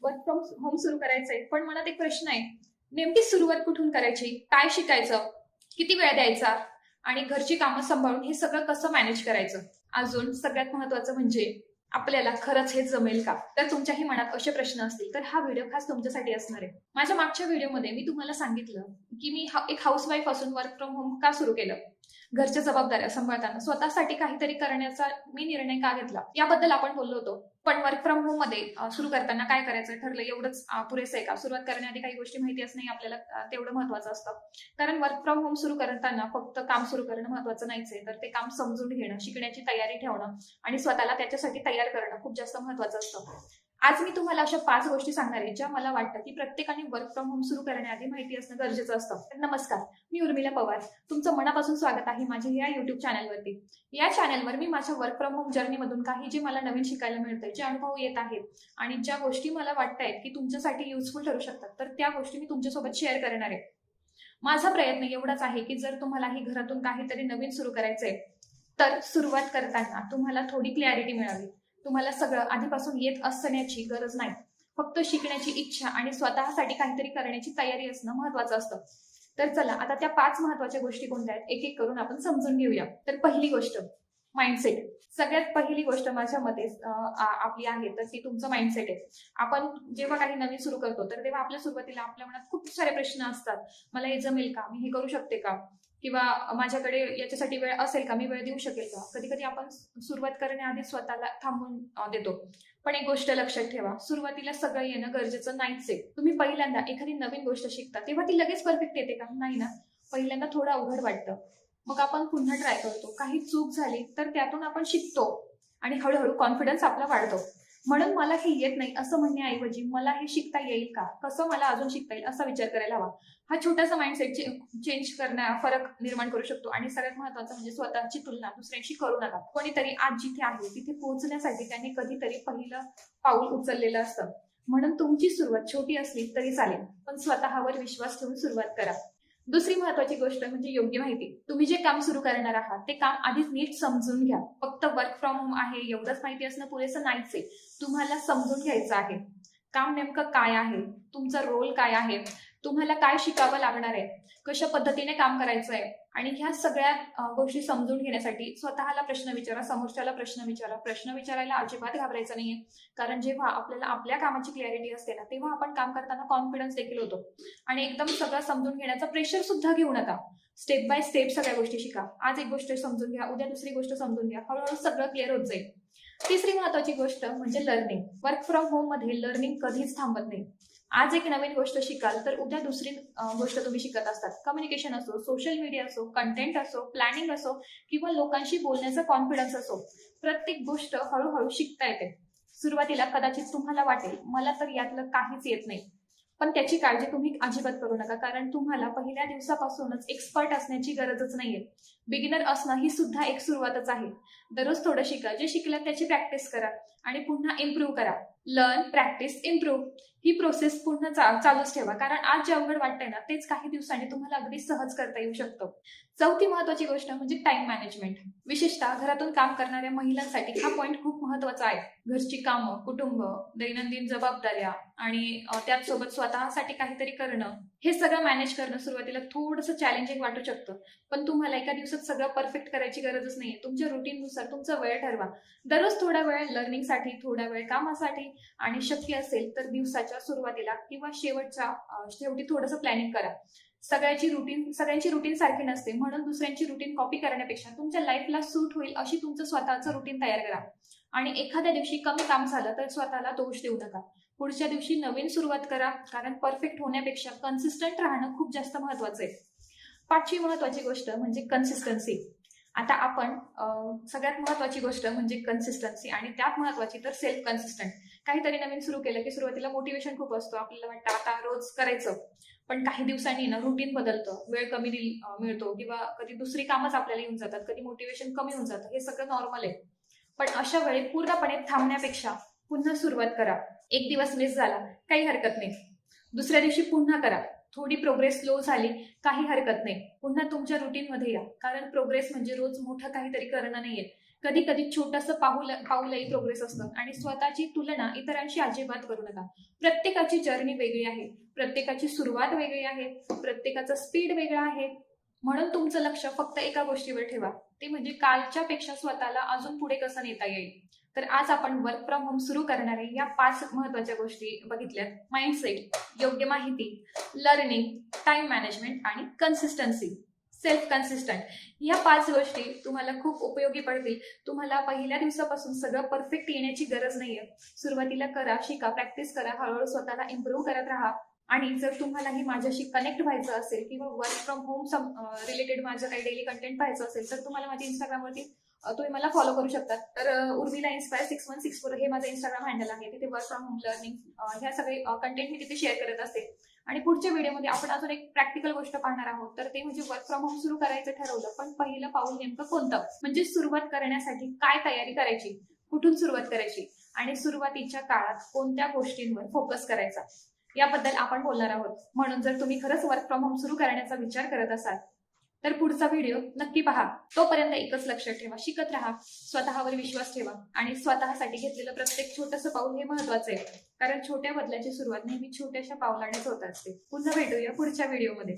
Work from home सुरू करायचंय, पण मनात एक प्रश्न आहे, नेमकी सुरुवात कुठून करायची, काय शिकायचं, किती वेळ द्यायचा आणि घरची कामं सांभाळून हे सगळं कसं मॅनेज करायचं. अजून सगळ्यात महत्वाचं म्हणजे आपल्याला खरंच हे जमेल का. तर तुमच्याही मनात असे प्रश्न असतील तर हा व्हिडिओ खास तुमच्यासाठी असणार आहे. माझ्या मागच्या व्हिडिओमध्ये मी तुम्हाला सांगितलं की मी एक हाऊसवाईफ असून वर्क फ्रॉम होम का सुरू केलं, घरच्या जबाबदाऱ्या सांभाळताना स्वतःसाठी काहीतरी करण्याचा मी निर्णय का घेतला याबद्दल आपण बोललो होतो. पण वर्क फ्रॉम होम मध्ये सुरू करताना काय करायचं ठरलं एवढंच पुरेसं आहे का. सुरुवात करण्याआधी काही गोष्टी माहिती असणं आपल्याला तेवढं महत्वाचं असतं. कारण वर्क फ्रॉम होम सुरू करताना फक्त काम सुरू करणं महत्वाचं नाहीच आहे, तर ते काम समजून घेणं, शिकण्याची तयारी ठेवणं आणि स्वतःला त्याच्यासाठी तयार करणं खूप जास्त महत्वाचं असतं. आज मी तुम्हाला अशा 5 गोष्टी सांगणार आहे ज्या मला वाटतं की प्रत्येकाने वर्क फ्रॉम होम सुरू करण्याआधी माहिती असणं गरजेचं असतं. नमस्कार, मी उर्मिला पवार, तुमचं मनापासून स्वागत आहे माझ्या या युट्यूब चॅनलवरती. या चॅनलवर मी माझ्या वर्क फ्रॉम होम जर्नीमधून काही जे मला नवीन शिकायला मिळतंय, जे अनुभव येत आहेत आणि ज्या गोष्टी मला वाटतायत की तुमच्यासाठी युजफुल ठरू शकतात, तर त्या गोष्टी मी तुमच्यासोबत शेअर करणार आहे. माझा प्रयत्न एवढाच आहे की जर तुम्हालाही घरातून काहीतरी नवीन सुरू करायचंय तर सुरुवात करताना तुम्हाला थोडी क्लॅरिटी मिळावी. तुम्हाला सगळं आधीपासून येत असण्याची गरज नाही, फक्त शिकण्याची इच्छा आणि स्वतःसाठी काहीतरी करण्याची तयारी असणं महत्वाचं असतं. तर चला आता त्या 5 महत्वाच्या गोष्टी कोणत्या आहेत एक एक करून आपण समजून घेऊया. तर पहिली गोष्ट माइंडसेट. सगळ्यात पहिली गोष्ट माझ्या मते आपली आहे तर ती तुमचं माइंडसेट आहे. आपण जेव्हा काही नवीन सुरू करतो तर तेव्हा आपल्या सुरुवातीला आपल्या मनात खूप सारे प्रश्न असतात. मला हे जमेल का, मी हे करू शकते का, किंवा माझ्याकडे याच्यासाठी वेळ असेल का, मी वेळ देऊ शकेल का. कधी कधी आपण सुरुवात करण्याआधी स्वतःला थांबून देतो. पण एक गोष्ट लक्षात ठेवा, सुरुवातीला सगळं येणं गरजेचं नाहीच आहे. तुम्ही पहिल्यांदा एखादी नवीन गोष्ट शिकता तेव्हा ती लगेच परफेक्ट येते का, नाही ना. पहिल्यांदा थोडं अवघड वाटतं, मग आपण पुन्हा ट्राय करतो, काही चूक झाली तर त्यातून आपण शिकतो आणि हळूहळू कॉन्फिडन्स आपला वाढतो. म्हणून मला हे येत नाही असं म्हणण्याऐवजी मला हे शिकता येईल का, कसं मला अजून शिकता येईल असा विचार करायला हवा. हा छोटासा माइंडसेट चेंज करण्या फरक निर्माण करू शकतो. आणि सगळ्यात महत्वाचं म्हणजे स्वतःची तुलना दुसऱ्यांशी करू नका. कोणीतरी आज जिथे आहे तिथे पोहोचण्यासाठी त्यांनी कधीतरी पहिलं पाऊल उचललेलं असतं. म्हणून तुमची सुरुवात छोटी असली तरी चालेल, पण स्वतःवर विश्वास ठेवून सुरुवात करा. दुसरी महत्वाची गोष्ट म्हणजे योग्य माहिती. तुम्ही जे काम सुरू करणार आहात ते काम आधीच नीट समजून घ्या. फक्त वर्क फ्रॉम होम आहे एवढंच माहिती असणं पुरेसं नाहीच आहे. तुम्हाला समजून घ्यायचं आहे काम नेमकं काय आहे, तुमचा रोल काय आहे, तुम्हाला काय शिकावं लागणार आहे, कशा पद्धतीने काम करायचं आहे. आणि ह्या सगळ्या गोष्टी समजून घेण्यासाठी स्वतःला प्रश्न विचारा, समोरच्याला प्रश्न विचारा. प्रश्न विचारायला अजिबात घाबरायचं नाहीये, कारण जेव्हा आपल्याला आपल्या कामाची क्लॅरिटी असते ना तेव्हा आपण काम करताना कॉन्फिडन्स देखील होतो. आणि एकदम सगळं समजून घेण्याचा प्रेशर सुद्धा घेऊ नका. स्टेप बाय स्टेप सगळ्या गोष्टी शिका. आज एक गोष्ट समजून घ्या, उद्या दुसरी गोष्ट समजून घ्या, हळूहळू सगळं क्लिअर होत जाईल. तिसरी महत्वाची गोष्ट म्हणजे लर्निंग. वर्क फ्रॉम होम मध्ये लर्निंग कधीच थांबत नाही. आज एक नवीन गोष्ट शिकाल तर उद्या दुसरी गोष्ट तुम्ही शिकत असतात. कम्युनिकेशन असो, सोशल मीडिया असो, कंटेंट असो, प्लॅनिंग असो किंवा लोकांशी बोलण्याचा कॉन्फिडन्स असो, प्रत्येक गोष्ट हळूहळू शिकता येते. सुरुवातीला कदाचित तुम्हाला वाटेल मला तर यातलं काहीच येत नाही, पण त्याची काळजी तुम्ही अजिबात करू नका, कारण तुम्हाला पहिल्या दिवसापासूनच एक्सपर्ट असण्याची गरजच नाहीये. बिगिनर असणं ही सुद्धा एक सुरुवातच आहे. दररोज थोडं शिका, जे शिकलं त्याची प्रॅक्टिस करा आणि पुन्हा इम्प्रूव्ह करा. लर्न, प्रॅक्टिस, इम्प्रूव्ह ही प्रोसेस पुन्हा चालूच ठेवा, कारण आज जे अवघड वाटतंय ना तेच काही दिवसांनी तुम्हाला अगदी सहज करता येऊ शकतं. चौथी महत्वाची गोष्ट म्हणजे टाइम मॅनेजमेंट. विशेषतः घरातून काम करणाऱ्या महिलांसाठी हा पॉईंट खूप महत्वाचा आहे. घरची कामं, कुटुंब, दैनंदिन जबाबदाऱ्या आणि त्याचसोबत स्वतःसाठी काहीतरी करणं, हे सगळं मॅनेज करणं सुरुवातीला थोडंसं चॅलेंजिंग वाटू शकतं. पण तुम्हाला एका दिवसात सगळं परफेक्ट करायची गरजच नाहीये. तुमच्या रुटीननुसार तुमचा वेळ ठरवा. दररोज थोडा वेळ लर्निंगसाठी, थोडा वेळ कामासाठी आणि शक्य असेल तर दिवसाच्या सुरुवातीला किंवा शेवटी थोडंसं प्लॅनिंग करा. सगळ्यांची रुटीन सारखी नसते, म्हणून दुसऱ्यांची रुटीन कॉपी करण्यापेक्षा तुमच्या लाईफला सूट होईल अशी तुमचं स्वतःचं रुटीन तयार करा. आणि एखाद्या दिवशी कमी काम झालं तर स्वतःला दोष देऊ नका. पुढच्या दिवशी नवीन सुरुवात करा, कारण परफेक्ट होण्यापेक्षा कन्सिस्टंट राहणं खूप जास्त महत्वाचं आहे. पाचवी महत्वाची गोष्ट म्हणजे कन्सिस्टन्सी. आता आपण सगळ्यात महत्वाची गोष्ट म्हणजे कन्सिस्टन्सी आणि त्यात महत्वाची तर सेल्फ कन्सिस्टंट. काहीतरी नवीन सुरू केलं की सुरुवातीला मोटिवेशन खूप असतो, आपल्याला वाटतं आता रोज करायचं. पण काही दिवसांनी ना रुटीन बदलतं, वेळ कमी मिळतो किंवा कधी दुसरी कामच आपल्याला येऊन जातात, कधी मोटिवेशन कमी होऊन जातं. हे सगळं नॉर्मल आहे. पण अशा वेळी पूर्णपणे थांबण्यापेक्षा पुन्हा सुरुवात करा. एक दिवस मिस झाला काही हरकत नाही, दुसऱ्या दिवशी पुन्हा करा. थोडी प्रोग्रेस स्लो झाली काही हरकत नाही, पुन्हा तुमच्या रुटीन मध्ये या, कारण प्रोग्रेस म्हणजे रोज मोठं काहीतरी करणं नाहीये. कधी कधी छोटंसं पाऊलही प्रोग्रेस असतं. आणि स्वतःची तुलना इतरांशी अजिबात करू नका. प्रत्येकाची जर्नी वेगळी आहे, प्रत्येकाची सुरुवात वेगळी आहे, प्रत्येकाचं स्पीड वेगळं आहे. म्हणून तुमचं लक्ष फक्त एका गोष्टीवर ठेवा, ते म्हणजे कालच्या पेक्षा स्वतःला अजून पुढे कसं नेता येईल. तर आज आपण वर्क फ्रॉम होम सुरू करणारे या 5 महत्वाच्या गोष्टी बघितल्यात: माइंडसेट, योग्य माहिती, लर्निंग, टाइम मॅनेजमेंट आणि कन्सिस्टन्सी, सेल्फ कन्सिस्टंट. या 5 गोष्टी तुम्हाला खूप उपयोगी पडतील. तुम्हाला पहिल्या दिवसापासून सगळं परफेक्ट येण्याची गरज नाहीये. सुरुवातीला करा, शिका, प्रॅक्टिस करा, हळूहळू स्वतःला इम्प्रूव्ह करत राहा. आणि जर तुम्हालाही माझ्याशी कनेक्ट व्हायचं असेल किंवा वर्क फ्रॉम होम रिलेटेड माझं काही डेली कंटेंट पाहायचं असेल, तर तुम्हाला माझ्या इंस्टाग्रामवरती तुम्ही मला फॉलो करू शकता. तर उर्मिला इन्स्पायर 6164 हे माझं इंस्टाग्राम हँडल आहे. तिथे वर्क फ्रॉम होम, लर्निंग, ह्या सगळे कंटेंट मी तिथे शेअर करत असते. आणि पुढच्या व्हिडिओमध्ये आपण अजून एक प्रॅक्टिकल गोष्ट पाहणार आहोत. तर ते म्हणजे वर्क फ्रॉम होम सुरू करायचं ठरवलं, पण पहिलं पाऊल नेमकं कोणतं, म्हणजे सुरुवात करण्यासाठी काय तयारी करायची, कुठून सुरुवात करायची आणि सुरुवातीच्या काळात कोणत्या गोष्टींवर फोकस करायचा, याबद्दल आपण बोलणार आहोत. म्हणून जर तुम्ही खरंच वर्क फ्रॉम होम सुरू करण्याचा विचार करत असाल तर पुढचा व्हिडिओ नक्की पहा. तोपर्यंत एकच लक्षात ठेवा, शिकत राहा, स्वतःवर विश्वास ठेवा आणि स्वतःसाठी घेतलेलं प्रत्येक छोटंसं पाऊल हे महत्वाचं आहे. कारण छोट्या बदलाची सुरुवात नेहमी छोट्याशा पावलानेच होत असते. पुन्हा भेटूया पुढच्या व्हिडिओमध्ये.